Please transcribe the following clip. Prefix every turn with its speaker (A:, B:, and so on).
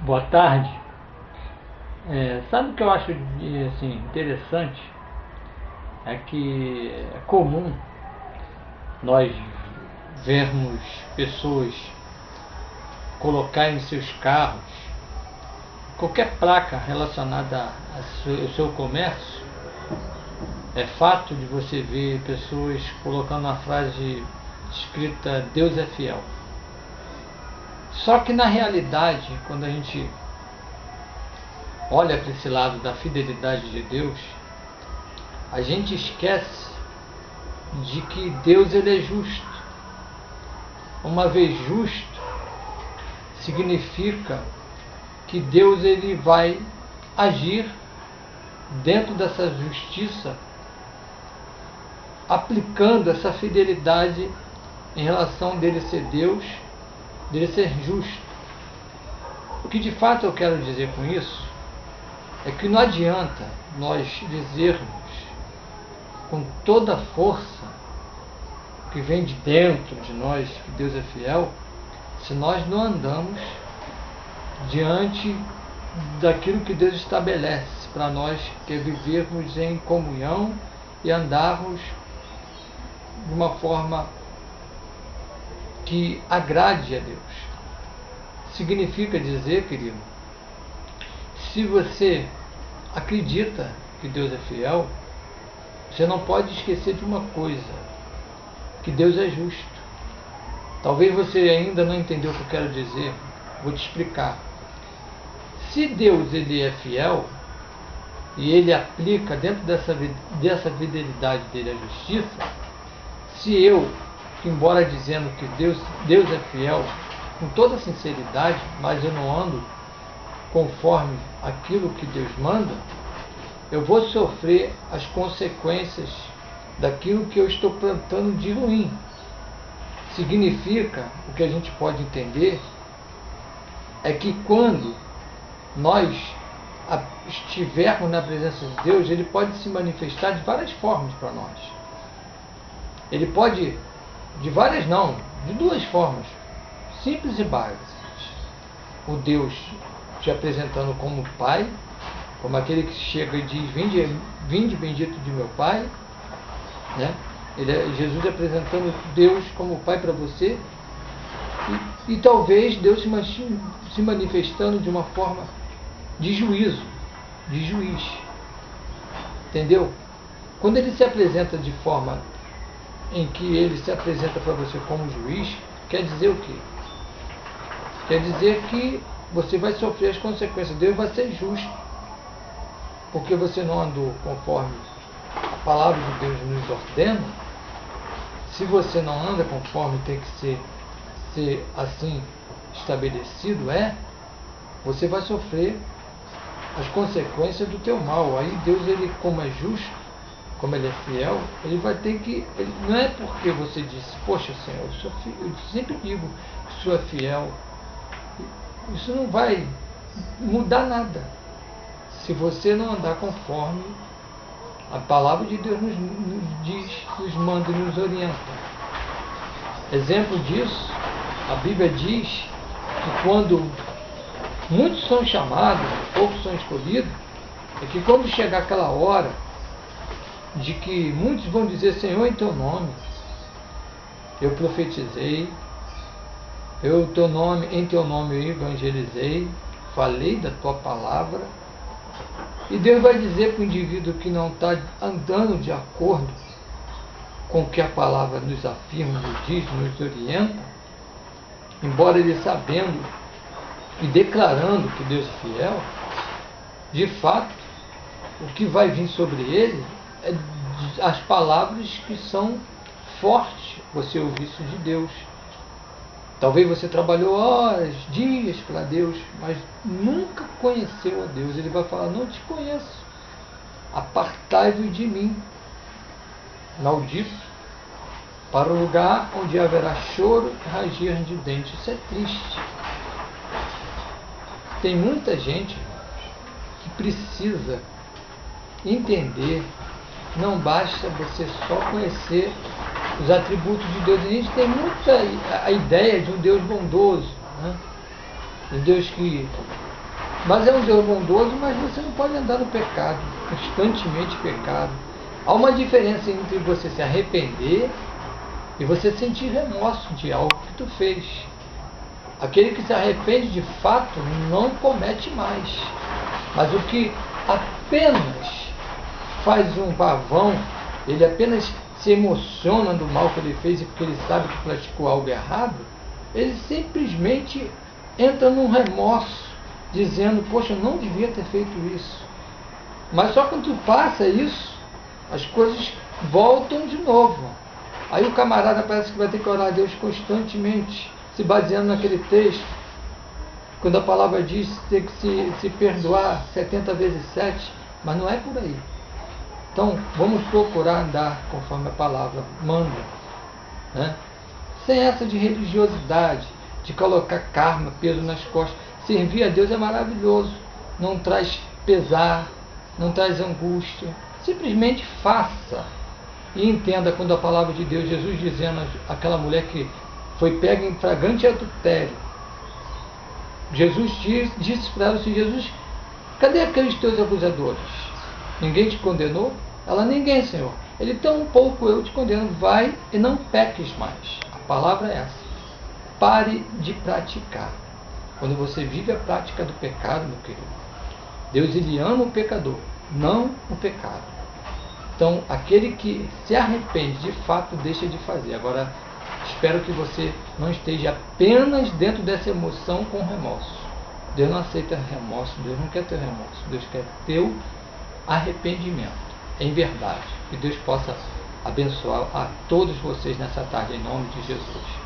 A: Boa tarde. Sabe o que eu acho assim, interessante? É que é comum nós vermos pessoas colocarem em seus carros qualquer placa relacionada ao seu comércio. É fato de você ver pessoas colocando uma frase escrita "Deus é fiel". Só que na realidade, quando a gente olha para esse lado da fidelidade de Deus, a gente esquece de que Deus ele é justo. Uma vez justo, significa que Deus ele vai agir dentro dessa justiça, aplicando essa fidelidade em relação dele ser Deus, dele ser justo. O que de fato eu quero dizer com isso é que não adianta nós dizermos com toda a força que vem de dentro de nós que Deus é fiel, se nós não andamos diante daquilo que Deus estabelece para nós, que é vivermos em comunhão e andarmos de uma forma que agrade a Deus. Significa dizer, querido, se você acredita que Deus é fiel, você não pode esquecer de uma coisa, que Deus é justo. Talvez você ainda não entendeu o que eu quero dizer, vou te explicar. Se Deus ele é fiel, e ele aplica dentro dessa fidelidade dele a justiça, se eu, embora dizendo que Deus é fiel com toda sinceridade, mas eu não ando conforme aquilo que Deus manda, eu vou sofrer as consequências daquilo que eu estou plantando de ruim. Significa, o que a gente pode entender, é que quando nós estivermos na presença de Deus, ele pode se manifestar de várias formas para nós. Ele pode, de várias não, de duas formas, simples e básicas. O Deus te apresentando como Pai, como aquele que chega e diz: vinde bendito de meu Pai, né? Jesus apresentando Deus como Pai para você, e talvez Deus se manifestando de uma forma de juízo, de juiz. Entendeu? Quando ele se apresenta de forma em que ele se apresenta para você como juiz, quer dizer o quê? Quer dizer que você vai sofrer as consequências. Deus vai ser justo, porque você não andou conforme a palavra de Deus nos ordena. Se você não anda conforme tem que ser assim estabelecido, você vai sofrer as consequências do teu mal. Aí Deus, ele, como é justo, como ele é fiel, ele vai ter que... não é porque você disse: poxa Senhor, eu sempre digo que o Senhor é fiel. Isso não vai mudar nada se você não andar conforme a palavra de Deus nos diz, nos manda e nos orienta. Exemplo disso, a Bíblia diz que quando muitos são chamados, poucos são escolhidos, é que quando chegar aquela hora de que muitos vão dizer: Senhor, em teu nome eu profetizei, em teu nome eu evangelizei, falei da tua palavra. E Deus vai dizer para o indivíduo que não está andando de acordo com o que a palavra nos afirma, nos diz, nos orienta, embora ele sabendo e declarando que Deus é fiel, de fato, o que vai vir sobre ele é as palavras que são fortes, você ouvir isso de Deus. Talvez você trabalhou horas, dias para Deus, mas nunca conheceu a Deus. Ele vai falar: não te conheço, apartai-vos de mim, maldito, para o lugar onde haverá choro e ranger de dentes. Isso é triste. Tem muita gente que precisa entender, não basta você só conhecer os atributos de Deus. A gente tem muita a ideia de um Deus bondoso, né? Um Deus que... Mas é um Deus bondoso, mas você não pode andar no pecado, constantemente pecado. Há uma diferença entre você se arrepender e você sentir remorso de algo que tu fez. Aquele que se arrepende de fato não comete mais. Mas o que apenas faz um pavão, ele apenas se emociona do mal que ele fez e porque ele sabe que praticou algo errado, ele simplesmente entra num remorso, dizendo, poxa, eu não devia ter feito isso. Mas só quando tu passa isso, as coisas voltam de novo. Aí o camarada parece que vai ter que orar a Deus constantemente, se baseando naquele texto, quando a palavra diz que tem que se perdoar 70 vezes 7, mas não é por aí. Então, vamos procurar andar conforme a palavra manda, né? Sem essa de religiosidade, de colocar karma, peso nas costas. Servir a Deus é maravilhoso, não traz pesar, não traz angústia. Simplesmente faça. E entenda quando a palavra de Deus, Jesus dizendo àquela mulher que foi pega em flagrante adultério, Jesus disse para ela assim, Jesus, cadê aqueles teus acusadores? Ninguém te condenou? Ela, ninguém, Senhor. Ele, tão um pouco eu te condeno, vai e não peques mais. A palavra é essa. Pare de praticar. Quando você vive a prática do pecado, meu querido, Deus, ele ama o pecador, não o pecado. Então, aquele que se arrepende, de fato, deixa de fazer. Agora, espero que você não esteja apenas dentro dessa emoção com remorso. Deus não aceita remorso, Deus não quer teu remorso, Deus quer teu arrependimento, em verdade. Que Deus possa abençoar a todos vocês nessa tarde, em nome de Jesus.